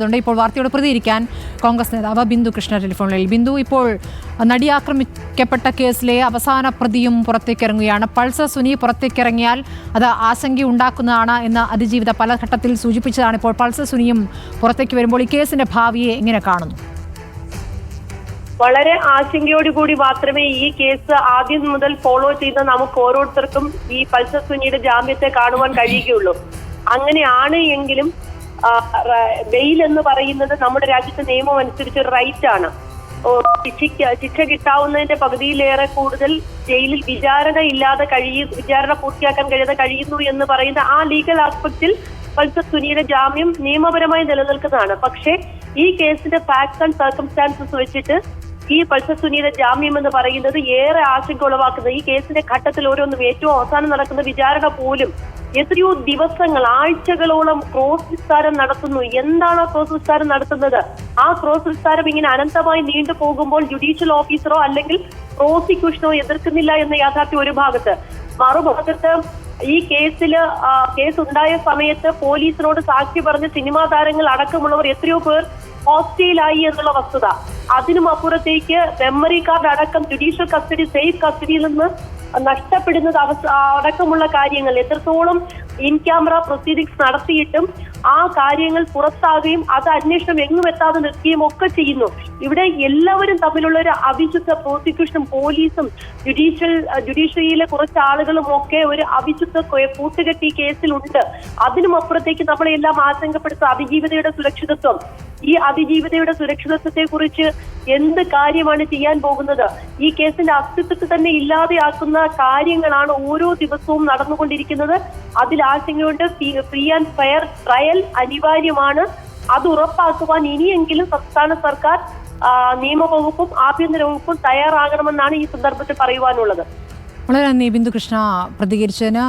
ഇപ്പോൾ വാർത്തയോട് പ്രതികരിക്കാൻ കോൺഗ്രസ് നേതാവ് ബിന്ദു കൃഷ്ണ ടെലിഫോണിൽ. ബിന്ദു, ഇപ്പോൾ നടി ആക്രമിക്കപ്പെട്ട കേസിലെ അവസാന പ്രതിയും പുറത്തേക്കിറങ്ങുകയാണ്. പൾസർ സുനി പുറത്തേക്കിറങ്ങിയാൽ അത് ആശങ്കയുണ്ടാക്കുന്നതാണ് എന്ന് അതിജീവിത പല ഘട്ടത്തിൽ സൂചിപ്പിച്ചതാണ്. ഇപ്പോൾ പൾസർ സുനിയും പുറത്തേക്ക് വരുമ്പോൾ ഈ കേസിന്റെ ഭാവിയെ എങ്ങനെ കാണുന്നു? വളരെ ആശങ്കയോടുകൂടി മാത്രമേ ഈ കേസ് ആദ്യം മുതൽ ഫോളോ ചെയ്ത നമുക്ക് ഓരോരുത്തർക്കും ഈ പൾസർ സുനിയുടെ ജാമ്യത്തെ കാണുവാൻ കഴിയുകയുള്ളൂ. അങ്ങനെയാണ് എങ്കിലും ബെയിൽ എന്ന് പറയുന്നത് നമ്മുടെ രാജ്യത്തെ നിയമം അനുസരിച്ച് ഒരു റൈറ്റ് ആണ്. ശിക്ഷ കിട്ടാവുന്നതിന്റെ പകുതിയിലേറെ കൂടുതൽ ജയിലിൽ വിചാരണ പൂർത്തിയാക്കാൻ കഴിയാതെ കഴിയുന്നു എന്ന് പറയുന്ന ആ ലീഗൽ ആസ്പെക്റ്റിൽ പൾസർ സുനിയുടെ ജാമ്യം നിയമപരമായി നിലനിൽക്കുന്നതാണ്. പക്ഷേ ഈ കേസിന്റെ ഫാക്ട്സ് ആൻഡ് സർക്കംസ്റ്റാൻസസ് വെച്ചിട്ട് ഈ പൾസർ സുനിയുടെ ജാമ്യം എന്ന് പറയുന്നത് ഏറെ ആശങ്ക ഉളവാക്കുന്നത്. ഈ കേസിന്റെ ഘട്ടത്തിൽ ഓരോന്നും ഏറ്റവും അവസാനം നടക്കുന്ന വിചാരണ പോലും എത്രയോ ദിവസങ്ങൾ, ആഴ്ചകളോളം ക്രോസ് വിസ്താരം നടത്തുന്നു. എന്താണ് ആ ക്രോസ് വിസ്താരം നടത്തുന്നത്? ആ ക്രോസ് വിസ്താരം ഇങ്ങനെ അനന്തമായി നീണ്ടു പോകുമ്പോൾ ജുഡീഷ്യൽ ഓഫീസറോ അല്ലെങ്കിൽ പ്രോസിക്യൂഷനോ എതിർക്കുന്നില്ല എന്ന യാഥാർത്ഥ്യം ഒരു ഭാഗത്ത്. മറുഭാഗത്ത് ഈ കേസ് ഉണ്ടായ സമയത്ത് പോലീസിനോട് സാക്ഷി പറഞ്ഞ സിനിമാ താരങ്ങൾ അടക്കമുള്ളവർ എത്രയോ പേർ ഹോസ്റ്റയിലായി എന്നുള്ള വസ്തുത. അതിനും അപ്പുറത്തേക്ക് മെമ്മറി കാർഡ് അടക്കം ജുഡീഷ്യൽ കസ്റ്റഡി, സേഫ് കസ്റ്റഡിയിൽ നിന്ന് നഷ്ടപ്പെടുന്നത് അടക്കമുള്ള കാര്യങ്ങൾ എത്രത്തോളം ഇൻ ക്യാമറ പ്രൊസീഡിങ്സ് നടത്തിയിട്ടും ആ കാര്യങ്ങൾ പുറത്താകുകയും അത് അന്വേഷണം എങ്ങും എത്താതെ നിർത്തുകയും ഒക്കെ ചെയ്യുന്നു. ഇവിടെ എല്ലാവരും തമ്മിലുള്ള ഒരു അവിശുദ്ധ, പ്രോസിക്യൂഷനും പോലീസും ജുഡീഷ്യറിയിലെ കുറച്ച് ആളുകളും ഒക്കെ ഒരു അവിശുദ്ധ കൂട്ടുകെട്ട് ഈ കേസിലുണ്ട്. അതിനും അപ്പുറത്തേക്ക് നമ്മളെല്ലാം ആശങ്കപ്പെടുത്തുന്ന അതിജീവിതയുടെ സുരക്ഷിതത്വം. ഈ അതിജീവിതയുടെ സുരക്ഷിതത്വത്തെ കുറിച്ച് എന്ത് കാര്യമാണ് ചെയ്യാൻ പോകുന്നത്? ഈ കേസിന്റെ അസ്തിത്വത്തെ തന്നെ ഇല്ലാതെയാക്കുന്ന കാര്യങ്ങളാണ് ഓരോ ദിവസവും നടന്നുകൊണ്ടിരിക്കുന്നത്. അതിൽ ആശങ്കയുണ്ട്. ഫ്രീ ആൻഡ് ഫെയർ ട്രയൽ അനിവാര്യമാണ്. അത് ഉറപ്പാക്കുവാൻ ഇനിയെങ്കിലും സംസ്ഥാന സർക്കാർ, നിയമവകുപ്പും ആഭ്യന്തര വകുപ്പും തയ്യാറാകണമെന്നാണ് ഈ സന്ദർഭത്തിൽ പറയുവാനുള്ളത്. വളരെ നന്ദി ബിന്ദു കൃഷ്ണ പ്രതികരിച്ചതിന്.